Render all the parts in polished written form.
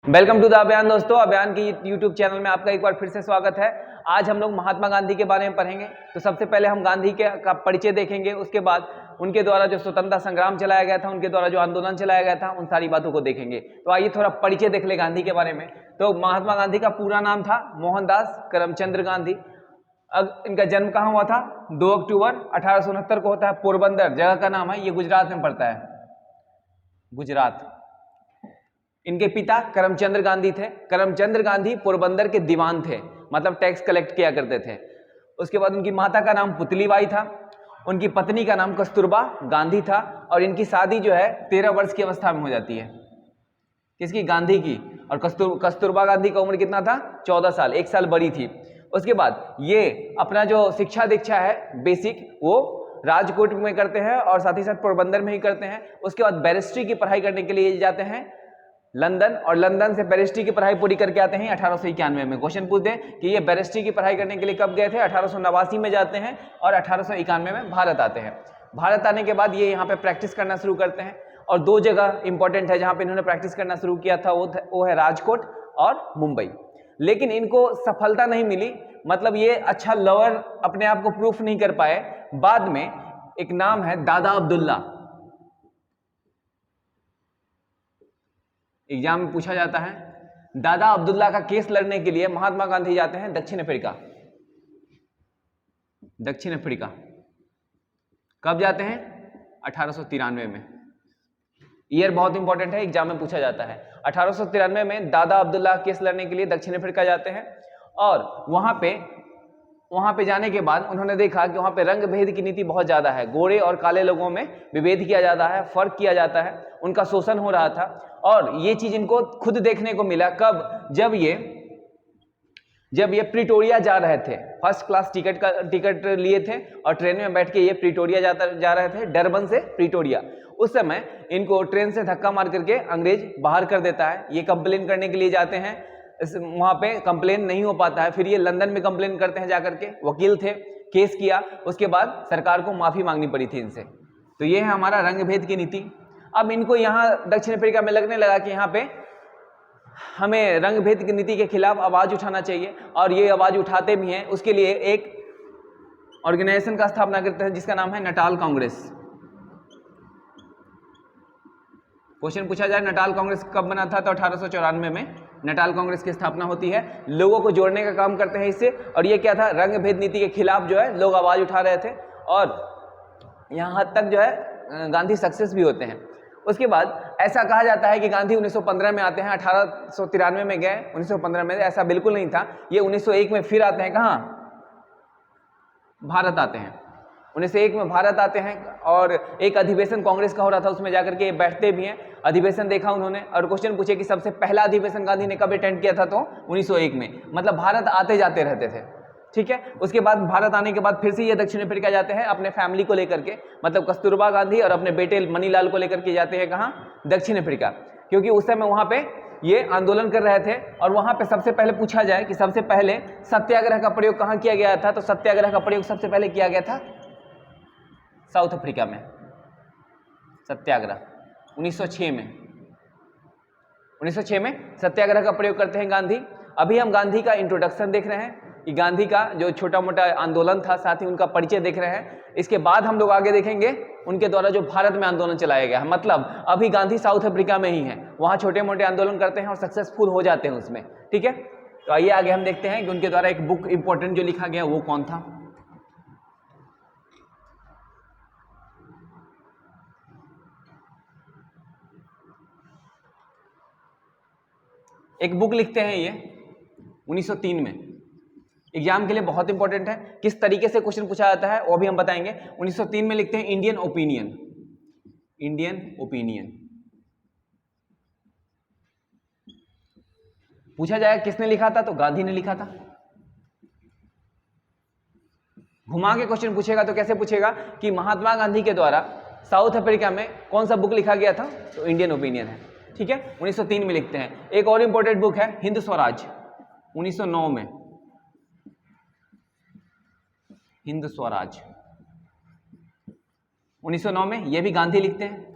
Welcome to the अभियान। दोस्तों, अभियान की यूट्यूब चैनल में आपका एक बार फिर से स्वागत है। आज हम लोग महात्मा गांधी के बारे में पढ़ेंगे। तो सबसे पहले हम गांधी के का परिचय देखेंगे, उसके बाद उनके द्वारा जो स्वतंत्रता संग्राम चलाया गया था, उनके द्वारा जो आंदोलन चलाया गया था, उन सारी बातों को देखेंगे। तो आइए थोड़ा परिचय देख ले गांधी के बारे में। तो महात्मा गांधी का पूरा नाम था मोहनदास करमचंद गांधी। अब इनका जन्म कहाँ हुआ था? 2 अक्टूबर 1869 को होता है। पोरबंदर जगह का नाम है, ये गुजरात में पड़ता है, गुजरात। इनके पिता करमचंद गांधी थे। करमचंद गांधी पोरबंदर के दीवान थे, मतलब टैक्स कलेक्ट किया करते थे। उसके बाद उनकी माता का नाम पुतलीबाई था, उनकी पत्नी का नाम कस्तूरबा गांधी था, और इनकी शादी जो है 13 वर्ष की अवस्था में हो जाती है। किसकी? गांधी की। और कस्तूरबा गांधी का उम्र कितना था? 14 साल, 1 साल बड़ी थी। उसके बाद ये अपना जो शिक्षा दीक्षा है बेसिक, वो राजकोट में करते हैं और साथ ही साथ पोरबंदर में ही करते हैं। उसके बाद बैरिस्ट्री की पढ़ाई करने के लिए जाते हैं लंदन, और लंदन से बैरिस्ट्री की पढ़ाई पूरी करके आते हैं 1891 में। क्वेश्चन पूछते हैं कि ये बैरिस्ट्री की पढ़ाई करने के लिए कब गए थे? 1889 में जाते हैं और 1891 में भारत आते हैं। भारत आने के बाद ये यहाँ पे प्रैक्टिस करना शुरू करते हैं, और 2 जगह इंपॉर्टेंट है जहाँ पे इन्होंने प्रैक्टिस करना शुरू किया था, वो है राजकोट और मुंबई। लेकिन इनको सफलता नहीं मिली, मतलब ये अच्छा लवर अपने आप को प्रूफ नहीं कर पाए। बाद में एक नाम है दादा अब्दुल्ला, एग्जाम में पूछा जाता है। दादा अब्दुल्ला का केस लड़ने के लिए महात्मा गांधी जाते हैं दक्षिण अफ्रीका। दक्षिण अफ्रीका कब जाते हैं? 1893 में। ईयर बहुत इंपॉर्टेंट है, एग्जाम में पूछा जाता है। 1893 में दादा अब्दुल्ला केस लड़ने के लिए दक्षिण अफ्रीका जाते हैं, और वहां पे जाने के बाद उन्होंने देखा कि वहां पे रंग भेद की नीति बहुत ज्यादा है। गोरे और काले लोगों में विभेद किया जाता है, फर्क किया जाता है, उनका शोषण हो रहा था। और ये चीज इनको खुद देखने को मिला कब? जब ये प्रिटोरिया जा रहे थे। फर्स्ट क्लास टिकट लिए थे और ट्रेन में बैठ के ये प्रिटोरिया जा रहे थे, डरबन से प्रिटोरिया। उस समय इनको ट्रेन से धक्का मार करके अंग्रेज बाहर कर देता है। ये कंप्लेन करने के लिए जाते हैं, वहां पे कंप्लेन नहीं हो पाता है। फिर ये लंदन में कंप्लेन करते हैं जाकर के, वकील थे, केस किया। उसके बाद सरकार को माफी मांगनी पड़ी थी इनसे। तो ये है हमारा रंग भेद की नीति। अब इनको यहाँ दक्षिण अफ्रीका में लगने लगा कि यहाँ पे हमें रंग भेद की नीति के खिलाफ आवाज उठाना चाहिए, और ये आवाज उठाते भी हैं। उसके लिए एक ऑर्गेनाइजेशन का स्थापना करते हैं जिसका नाम है नटाल कांग्रेस। क्वेश्चन पूछा जाए नटाल कांग्रेस कब बना था? तो 1894 में नटाल कांग्रेस की स्थापना होती है। लोगों को जोड़ने का काम करते हैं इससे। और ये क्या था? रंग भेद नीति के खिलाफ जो है लोग आवाज उठा रहे थे, और यहाँ तक जो है गांधी सक्सेस भी होते हैं। उसके बाद ऐसा कहा जाता है कि गांधी 1915 में आते हैं। 1893 में गए, 1915 में। ऐसा बिल्कुल नहीं था। ये 1901 में फिर आते हैं। कहाँ? भारत आते हैं। 1901 में भारत आते हैं, और एक अधिवेशन कांग्रेस का हो रहा था, उसमें जाकर के बैठते भी हैं। अधिवेशन देखा उन्होंने, और क्वेश्चन पूछे कि सबसे पहला अधिवेशन गांधी ने कब अटेंड किया था? तो 1901 में। मतलब भारत आते जाते रहते थे, ठीक है। उसके बाद भारत आने के बाद फिर से ये दक्षिण अफ्रीका जाते हैं अपने फैमिली को लेकर के, मतलब कस्तूरबा गांधी और अपने बेटे मनीलाल को लेकर के जाते हैं। कहाँ? दक्षिण अफ्रीका। क्योंकि उस समय वहां पे ये आंदोलन कर रहे थे, और वहां पे सबसे पहले पूछा जाए कि सबसे पहले सत्याग्रह का प्रयोग कहाँ किया गया था? तो सत्याग्रह का प्रयोग सबसे पहले किया गया था साउथ अफ्रीका में। सत्याग्रह 1906 में। 1906 में सत्याग्रह का प्रयोग करते हैं गांधी। अभी हम गांधी का इंट्रोडक्शन देख रहे हैं कि गांधी का जो छोटा मोटा आंदोलन था, साथ ही उनका परिचय देख रहे हैं। इसके बाद हम लोग आगे देखेंगे उनके द्वारा जो भारत में आंदोलन चलाया गया है। मतलब अभी गांधी साउथ अफ्रीका में ही है, वहां छोटे मोटे आंदोलन करते हैं और सक्सेसफुल हो जाते हैं उसमें, ठीक है। तो आइए आगे हम देखते हैं कि उनके द्वारा एक बुक इंपॉर्टेंट जो लिखा गया वो कौन था। एक बुक लिखते हैं ये 1903 में। एग्जाम के लिए बहुत इंपॉर्टेंट है। किस तरीके से क्वेश्चन पूछा जाता है वो भी हम बताएंगे। 1903 में लिखते हैं इंडियन ओपिनियन। इंडियन ओपिनियन पूछा जाए किसने लिखा था? तो गांधी ने लिखा था। घुमा के क्वेश्चन पूछेगा तो कैसे पूछेगा कि महात्मा गांधी के द्वारा साउथ अफ्रीका में कौन सा बुक लिखा गया था? तो इंडियन ओपिनियन है, ठीक है। 1903 में लिखते हैं। एक और इंपॉर्टेंट बुक है हिंद स्वराज, 1909 में। हिंद स्वराज 1909 में, यह भी गांधी लिखते हैं।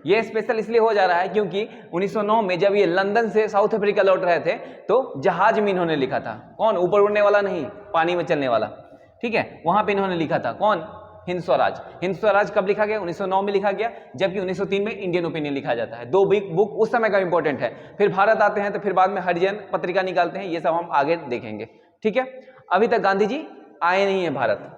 ये स्पेशल इसलिए हो जा रहा है क्योंकि 1909 में जब ये लंदन से साउथ अफ्रीका लौट रहे थे तो जहाज में इन्होंने लिखा था। कौन? ऊपर उड़ने वाला नहीं, पानी में चलने वाला, ठीक है, वहां पे इन्होंने लिखा था। कौन? हिंद स्वराज। हिंद स्वराज कब लिखा गया? 1909 में लिखा गया, जबकि 1903 में इंडियन ओपिनियन लिखा जाता है। दो बुक उस समय का इंपॉर्टेंट है। फिर भारत आते हैं तो फिर बाद में हरिजन पत्रिका निकालते हैं, ये सब हम आगे देखेंगे, ठीक है। अभी तक गांधी जी आए नहीं है भारत।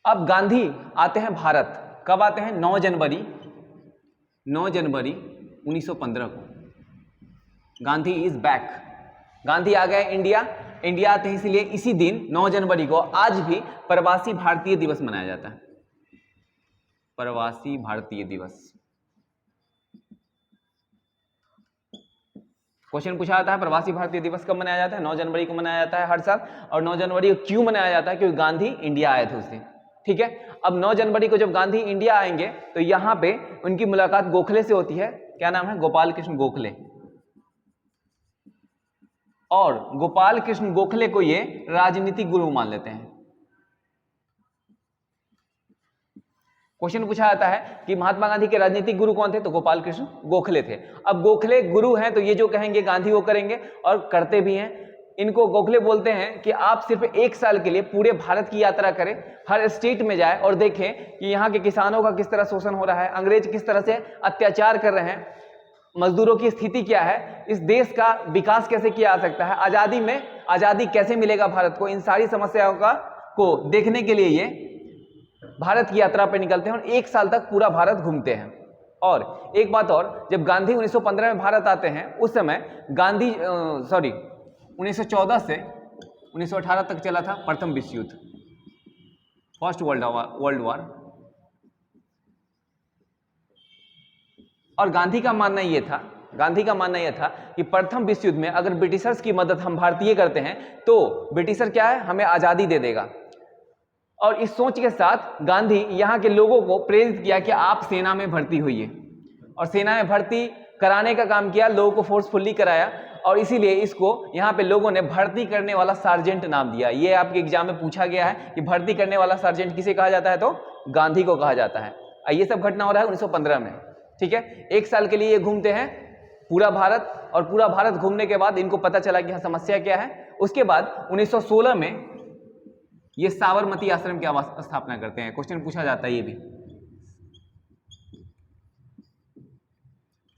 अब गांधी आते हैं भारत, कब आते हैं? 9 जनवरी 1915 को गांधी इज बैक। गांधी आ गए इंडिया। इंडिया आते हैं इसलिए इसी दिन 9 जनवरी को आज भी प्रवासी भारतीय दिवस मनाया जाता है। प्रवासी भारतीय दिवस क्वेश्चन पूछा जाता है, प्रवासी भारतीय दिवस कब मनाया जाता है? 9 जनवरी को मनाया जाता है हर साल। और 9 जनवरी को क्यों मनाया जाता है? क्योंकि गांधी इंडिया आए थे उस दिन, ठीक है। अब 9 जनवरी को जब गांधी इंडिया आएंगे तो यहां पे उनकी मुलाकात गोखले से होती है। क्या नाम है? गोपाल कृष्ण गोखले। और गोपाल कृष्ण गोखले को ये राजनीतिक गुरु मान लेते हैं। क्वेश्चन पूछा जाता है कि महात्मा गांधी के राजनीतिक गुरु कौन थे? तो गोपाल कृष्ण गोखले थे। अब गोखले गुरु हैं तो ये जो कहेंगे गांधी वो करेंगे, और करते भी हैं। इनको गोखले बोलते हैं कि आप सिर्फ 1 साल के लिए पूरे भारत की यात्रा करें, हर स्टेट में जाए और देखें कि यहाँ के किसानों का किस तरह शोषण हो रहा है, अंग्रेज किस तरह से अत्याचार कर रहे हैं, मजदूरों की स्थिति क्या है, इस देश का विकास कैसे किया जा सकता है, आजादी में आजादी कैसे मिलेगा भारत को, इन सारी समस्याओं को देखने के लिए ये भारत की यात्रा पर निकलते हैं और 1 साल तक पूरा भारत घूमते हैं। और एक बात और, जब गांधी 1915 में भारत आते हैं उस समय गांधी 1914 से 1918 तक चला था प्रथम विश्व युद्ध, फर्स्ट वर्ल्ड वॉर। और गांधी का मानना ये था कि प्रथम विश्व युद्ध में अगर ब्रिटिशर्स की मदद हम भारतीय करते हैं तो ब्रिटिशर क्या है, हमें आजादी दे देगा। और इस सोच के साथ गांधी यहाँ के लोगों को प्रेरित किया कि आप सेना में भर्ती होइए, और सेना में भर्ती कराने का काम किया, लोगों को फोर्सफुली कराया। और इसीलिए इसको यहाँ पे लोगों ने भर्ती करने वाला सार्जेंट नाम दिया। ये आपके एग्जाम में पूछा गया है कि भर्ती करने वाला सार्जेंट किसे कहा जाता है, तो गांधी को कहा जाता है। ये सब घटना हो रहा है 1915 में, ठीक है। 1 साल के लिए ये घूमते हैं पूरा भारत, और पूरा भारत घूमने के बाद इनको पता चला कि हाँ समस्या क्या है। उसके बाद 1916 में ये साबरमती आश्रम की स्थापना करते हैं। क्वेश्चन पूछा जाता है ये भी,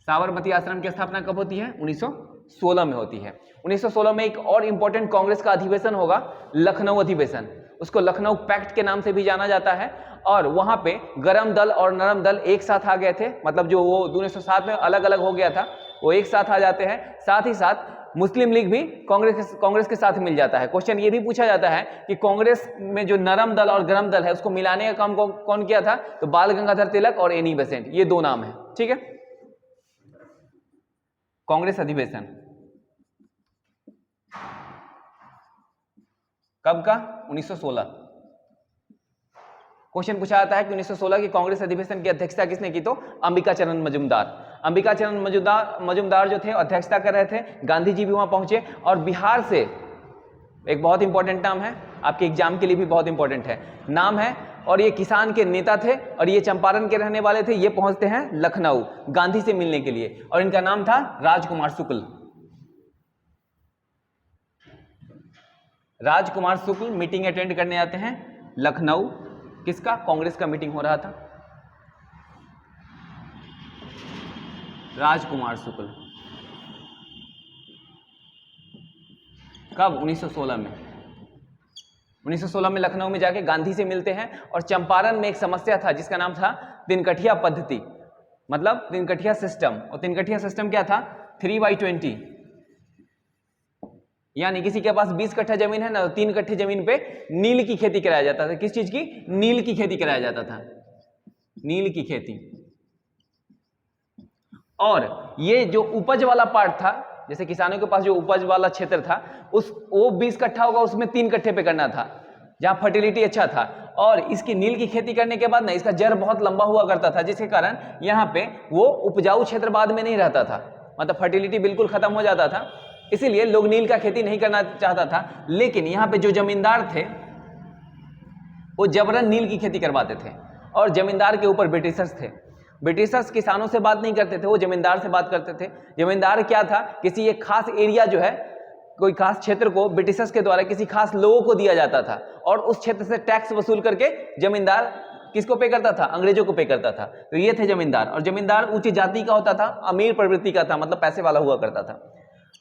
साबरमती आश्रम की स्थापना कब होती है? 1916 में होती है। 1916 में एक और इंपॉर्टेंट कांग्रेस का अधिवेशन होगा, लखनऊ अधिवेशन। उसको लखनऊ पैक्ट के नाम से भी जाना जाता है। और वहां पे गरम दल और नरम दल एक साथ आ गए थे, मतलब जो वो 1907 में अलग अलग हो गया था वो एक साथ आ जाते हैं। साथ ही साथ मुस्लिम लीग भी कांग्रेस के साथ मिल जाता है। क्वेश्चन ये भी पूछा जाता है कि कांग्रेस में जो नरम दल और गरम दल है उसको मिलाने का काम कौन किया था? तो बाल गंगाधर तिलक और एनी बेसेंट, ये 2 नाम है, ठीक है। कांग्रेस अधिवेशन कब का? 1916। क्वेश्चन पूछा जाता है कि 1916 की कांग्रेस अधिवेशन की अध्यक्षता किसने की? तो अंबिका चरण मजूमदार। अंबिका चरण मजूमदार जो थे अध्यक्षता कर रहे थे। गांधी जी भी वहां पहुंचे। और बिहार से एक बहुत इंपॉर्टेंट नाम है, आपके एग्जाम के लिए भी बहुत इंपॉर्टेंट है, नाम है, और ये किसान के नेता थे और ये चंपारण के रहने वाले थे। ये पहुंचते हैं लखनऊ गांधी से मिलने के लिए, और इनका नाम था राजकुमार शुक्ल। राजकुमार शुक्ल मीटिंग अटेंड करने आते हैं लखनऊ। किसका? कांग्रेस का मीटिंग हो रहा था। राजकुमार शुक्ल कब? 1916 में। 1916 में लखनऊ में जाके गांधी से मिलते हैं। और चंपारण में एक समस्या था जिसका नाम था तिनकठिया पद्धति, मतलब तिनकठिया सिस्टम। और तिनकठिया सिस्टम क्या था? 3/20, यानी किसी के पास 20 कट्ठा जमीन है ना, तो 3 कट्ठे जमीन पे नील की खेती कराया जाता था। किस चीज की? नील की खेती कराया जाता था, नील की खेती। और ये जो उपज वाला पार्ट था, जैसे किसानों के पास जो उपज वाला क्षेत्र था, वो 20 कट्ठा होगा, उसमें 3 कट्ठे पे करना था, जहां फर्टिलिटी अच्छा था। और इसकी नील की खेती करने के बाद ना इसका जड़ बहुत लंबा हुआ करता था, जिसके कारण यहाँ पे वो उपजाऊ क्षेत्र बाद में नहीं रहता था, मतलब फर्टिलिटी बिल्कुल खत्म हो जाता था। इसीलिए लोग नील का खेती नहीं करना चाहता था। लेकिन यहाँ पे जो जमींदार थे वो जबरन नील की खेती करवाते थे और जमींदार के ऊपर ब्रिटिशर्स थे। ब्रिटिशर्स किसानों से बात नहीं करते थे, वो जमींदार से बात करते थे। जमींदार क्या था, किसी एक खास एरिया जो है, कोई खास क्षेत्र को ब्रिटिशर्स के द्वारा किसी खास लोगों को दिया जाता था और उस क्षेत्र से टैक्स वसूल करके जमींदार किसको पे करता था, अंग्रेजों को पे करता था। तो ये थे जमींदार, और जमींदार ऊंची जाति का होता था, अमीर प्रवृत्ति का था, मतलब पैसे वाला हुआ करता था।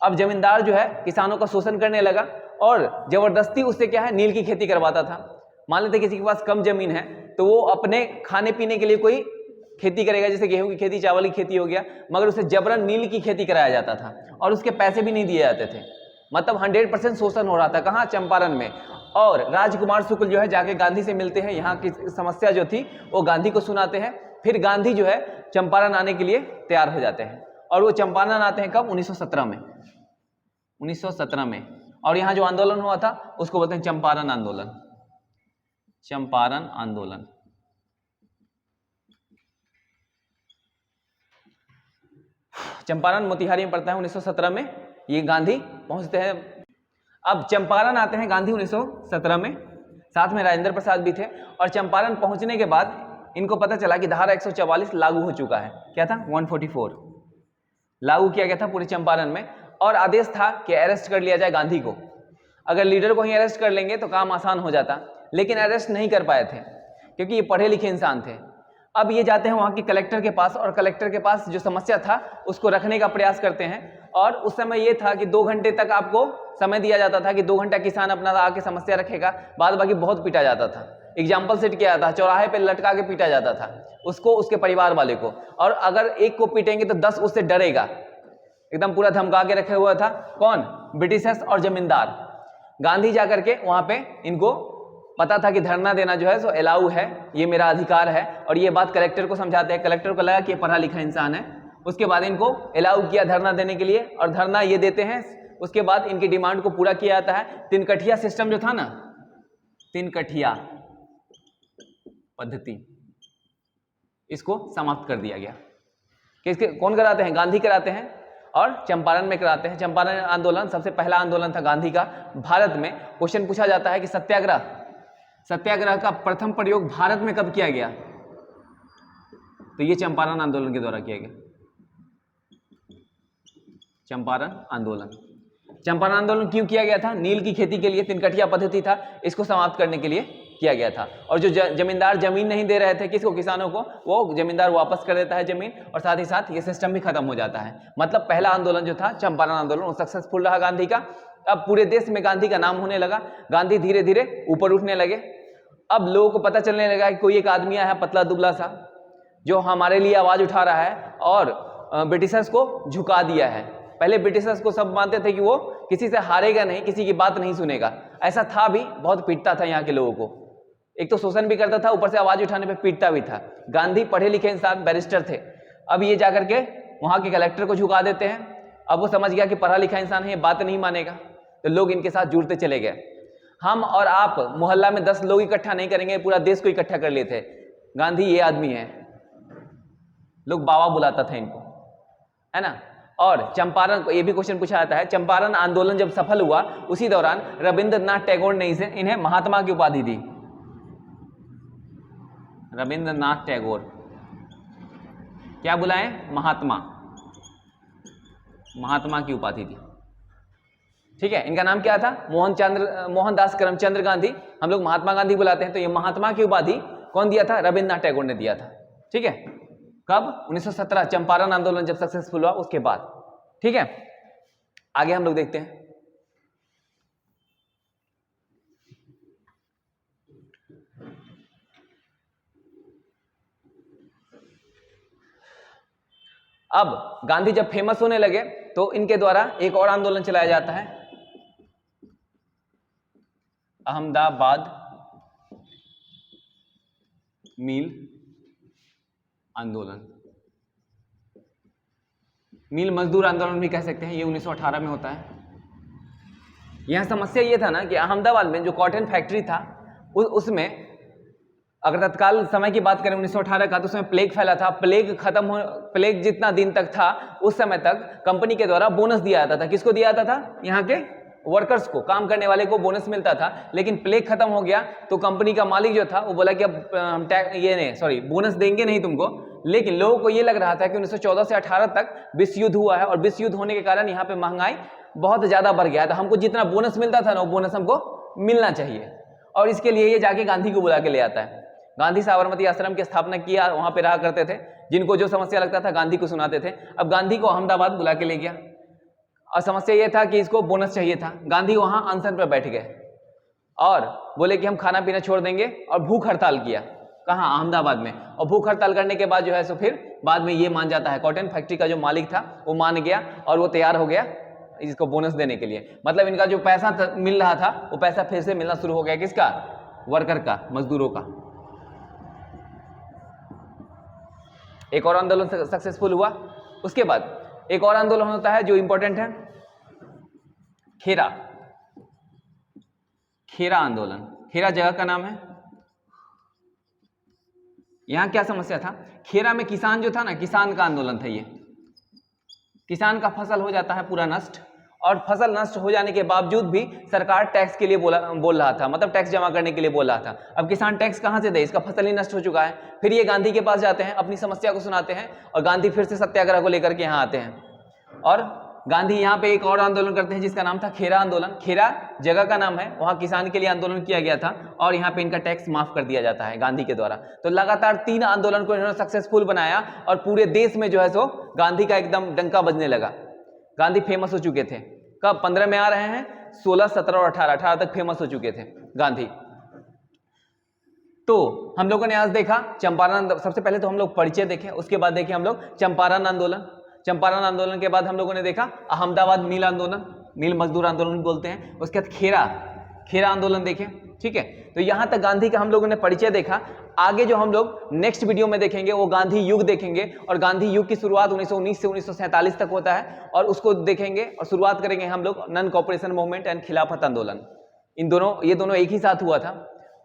अब जमींदार जो है किसानों का शोषण करने लगा और जबरदस्ती उससे क्या है, नील की खेती करवाता था। मान लेते किसी के पास कम जमीन है तो वो अपने खाने पीने के लिए कोई खेती करेगा, जैसे गेहूं की खेती, चावल की खेती हो गया, मगर उसे जबरन नील की खेती कराया जाता था और उसके पैसे भी नहीं दिए जाते थे। मतलब 100% शोषण हो रहा था। कहाँ, चंपारण में। और राजकुमार शुक्ल जो है जाके गांधी से मिलते हैं, यहाँ की समस्या जो थी वो गांधी को सुनाते हैं। फिर गांधी जो है चंपारण आने के लिए तैयार हो जाते हैं और वो चंपारण आते हैं कब, 1917 में। 1917 में। और यहाँ जो आंदोलन हुआ था उसको बोलते हैं चंपारण आंदोलन। चंपारण आंदोलन। चंपारण मोतिहारी में पड़ता है। 1917 में ये गांधी पहुंचते हैं। अब चंपारण आते हैं गांधी 1917 में, साथ में राजेंद्र प्रसाद भी थे। और चंपारण पहुंचने के बाद इनको पता चला कि धारा 144 लागू हो चुका है। क्या था, 144 लागू किया गया था पूरे चंपारण में, और आदेश था कि अरेस्ट कर लिया जाए गांधी को। अगर लीडर को ही अरेस्ट कर लेंगे तो काम आसान हो जाता, लेकिन अरेस्ट नहीं कर पाए थे क्योंकि ये पढ़े लिखे इंसान थे। अब ये जाते हैं वहाँ के कलेक्टर के पास, और कलेक्टर के पास जो समस्या था उसको रखने का प्रयास करते हैं। और उस समय ये था कि 2 घंटे तक आपको समय दिया जाता था कि 2 घंटा किसान अपना आके समस्या रखेगा, बाद बाकी बहुत पीटा जाता था। एग्जाम्पल सेट किया जाता, चौराहे पे लटका के पीटा जाता था उसको, उसके परिवार वाले को। और अगर एक को पीटेंगे तो 10 उससे डरेगा, एकदम पूरा धमका के रखे हुआ था। कौन, ब्रिटिशर्स और जमींदार। गांधी जाकर के वहां पे इनको पता था कि धरना देना जो है सो अलाउ है, ये मेरा अधिकार है, और ये बात कलेक्टर को समझाते हैं। कलेक्टर को लगा कि ये पढ़ा लिखा इंसान है, उसके बाद इनको अलाउ किया धरना देने के लिए, और धरना ये देते हैं। उसके बाद इनकी डिमांड को पूरा किया जाता है। 3 कठिया सिस्टम जो था ना, 3 कठिया पद्धति, इसको समाप्त कर दिया गया। किसके, कौन कराते हैं, गांधी कराते हैं और चंपारण में कराते हैं। चंपारण आंदोलन सबसे पहला आंदोलन था गांधी का भारत में। क्वेश्चन पूछा जाता है कि सत्याग्रह का प्रथम प्रयोग भारत में कब किया गया, तो ये चंपारण आंदोलन के द्वारा किया गया। चंपारण आंदोलन। चंपारण आंदोलन क्यों किया गया था, नील की खेती के लिए। 3 कठिया पद्धति था, इसको समाप्त करने के लिए किया गया था। और जो जमींदार जमीन नहीं दे रहे थे किसको, किसानों को, वो जमींदार वापस कर देता है जमीन, और साथ ही साथ ये सिस्टम भी खत्म हो जाता है। मतलब पहला आंदोलन जो था चंपारण आंदोलन, वो सक्सेसफुल रहा गांधी का। अब पूरे देश में गांधी का नाम होने लगा, गांधी धीरे धीरे ऊपर उठने लगे। अब लोगों को पता चलने लगा कि कोई एक आदमी आया है पतला दुबला सा, जो हमारे लिए आवाज उठा रहा है और ब्रिटिशर्स को झुका दिया है। पहले ब्रिटिशर्स को सब मानते थे कि वो किसी से हारेगा नहीं, किसी की बात नहीं सुनेगा। ऐसा था भी, बहुत पीटता था यहाँ के लोगों को। एक तो शोषण भी करता था, ऊपर से आवाज उठाने पे पीटता भी था। गांधी पढ़े लिखे इंसान, बैरिस्टर थे। अब ये जाकर के वहां के कलेक्टर को झुका देते हैं। अब वो समझ गया कि पढ़ा लिखा इंसान है, बात नहीं मानेगा, तो लोग इनके साथ जुड़ते चले गए। हम और आप मोहल्ला में 10 लोग इकट्ठा नहीं करेंगे, पूरा देश को इकट्ठा कर लेते। गांधी ये आदमी है, लोग बाबा बुलाता था इनको, है ना। और चंपारण को ये भी क्वेश्चन पूछा जाता है, चंपारण आंदोलन जब सफल हुआ उसी दौरान रविंद्रनाथ टैगोर ने इन्हें महात्मा की उपाधि दी। रविंद्रनाथ टैगोर क्या बुलाएं, महात्मा, महात्मा की उपाधि दी। ठीक है, इनका नाम क्या था, मोहनदास करमचंद गांधी। हम लोग महात्मा गांधी बुलाते हैं, तो ये महात्मा की उपाधि कौन दिया था, रविंद्रनाथ टैगोर ने दिया था। ठीक है, कब, 1917 चंपारण आंदोलन जब सक्सेसफुल हुआ उसके बाद। ठीक है, आगे हम लोग देखते हैं। अब गांधी जब फेमस होने लगे तो इनके द्वारा एक और आंदोलन चलाया जाता है, अहमदाबाद मील आंदोलन। मील मजदूर आंदोलन भी कह सकते हैं। ये 1918 में होता है। यहां समस्या ये था ना कि अहमदाबाद में जो कॉटन फैक्ट्री था उसमें, अगर तत्काल समय की बात करें 1918 का, तो उसमें प्लेग फैला था। प्लेग जितना दिन तक था उस समय तक कंपनी के द्वारा बोनस दिया जाता था। किसको दिया जाता था, यहाँ के वर्कर्स को, काम करने वाले को बोनस मिलता था, लेकिन प्लेग खत्म हो गया तो कंपनी का मालिक जो था वो बोला कि अब हम बोनस देंगे नहीं तुमको। लेकिन लोगों को ये लग रहा था कि 1914 से 18 तक विश्व युद्ध हुआ है और विश्व युद्ध होने के कारण यहाँ पे महंगाई बहुत ज्यादा बढ़ गया था, हमको जितना बोनस मिलता था ना वो बोनस हमको मिलना चाहिए। और इसके लिए ये जाके गांधी को बुला के ले आता है। गांधी साबरमती आश्रम की स्थापना किया, वहां पे रहा करते थे, जिनको जो समस्या लगता था गांधी को सुनाते थे। अब गांधी को अहमदाबाद बुला के ले गया और समस्या ये था कि इसको बोनस चाहिए था। गांधी वहां अनशन पर बैठ गए और बोले कि हम खाना पीना छोड़ देंगे और भूख हड़ताल किया। कहाँ? अहमदाबाद में। और भूख हड़ताल करने के बाद जो है सो फिर बाद में ये मान जाता है, कॉटन फैक्ट्री का जो मालिक था वो मान गया और वो तैयार हो गया इसको बोनस देने के लिए। मतलब इनका जो पैसा मिल रहा था वो पैसा फिर से मिलना शुरू हो गया। किसका? वर्कर का, मजदूरों का। एक और आंदोलन सक्सेसफुल हुआ। उसके बाद एक और आंदोलन होता है जो इंपॉर्टेंट है, खेरा। खेरा आंदोलन, खेरा जगह का नाम है। यहां क्या समस्या था? खेरा में किसान जो था ना, किसान का आंदोलन था ये। किसान का फसल हो जाता है पूरा नष्ट, और फसल नष्ट हो जाने के बावजूद भी सरकार टैक्स के लिए बोल रहा था, मतलब टैक्स जमा करने के लिए बोल रहा था। अब किसान टैक्स कहां से दे? इसका फसल ही नष्ट हो चुका है। फिर ये गांधी के पास जाते हैं, अपनी समस्या को सुनाते हैं और गांधी फिर से सत्याग्रह को लेकर के यहाँ आते हैं। और गांधी यहाँ पे एक और आंदोलन करते हैं जिसका नाम था खेरा आंदोलन। खेरा जगह का नाम है, वहां किसान के लिए आंदोलन किया गया था और यहाँ पे इनका टैक्स माफ कर दिया जाता है गांधी के द्वारा। तो लगातार 3 आंदोलन को इन्होंने सक्सेसफुल बनाया और पूरे देश में जो है सो गांधी का एकदम डंका बजने लगा। गांधी फेमस हो चुके थे। कब? 15 में आ रहे हैं, 16, 17 और 18 तक फेमस हो चुके थे गांधी। तो हम लोगों ने आज देखा चंपारण। सबसे पहले तो हम लोग परिचय देखें, उसके बाद देखें हम लोग चंपारण आंदोलन। चंपारण आंदोलन के बाद हम लोगों ने देखा अहमदाबाद मिल आंदोलन, मिल मजदूर आंदोलन बोलते हैं। उसके बाद खेरा आंदोलन देखें। ठीक है, तो यहां तक गांधी का हम लोगों ने परिचय देखा। आगे जो हम लोग नेक्स्ट वीडियो में देखेंगे वो गांधी युग देखेंगे, और गांधी युग की शुरुआत 1919 से 1947 तक होता है, और उसको देखेंगे और शुरुआत करेंगे हम लोग नॉन कॉपरेशन मूवमेंट एंड खिलाफत आंदोलन। ये दोनों एक ही साथ हुआ था,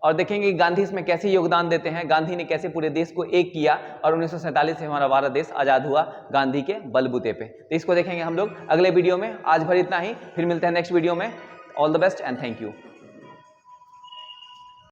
और देखेंगे कि गांधी इसमें कैसे योगदान देते हैं, गांधी ने कैसे पूरे देश को एक किया, और 1947 से हमारा भारत देश आजाद हुआ गांधी के बलबूते पे। तो इसको देखेंगे हम लोग अगले वीडियो में। आज भर इतना ही, फिर मिलते हैं नेक्स्ट वीडियो में। All the best and thank you.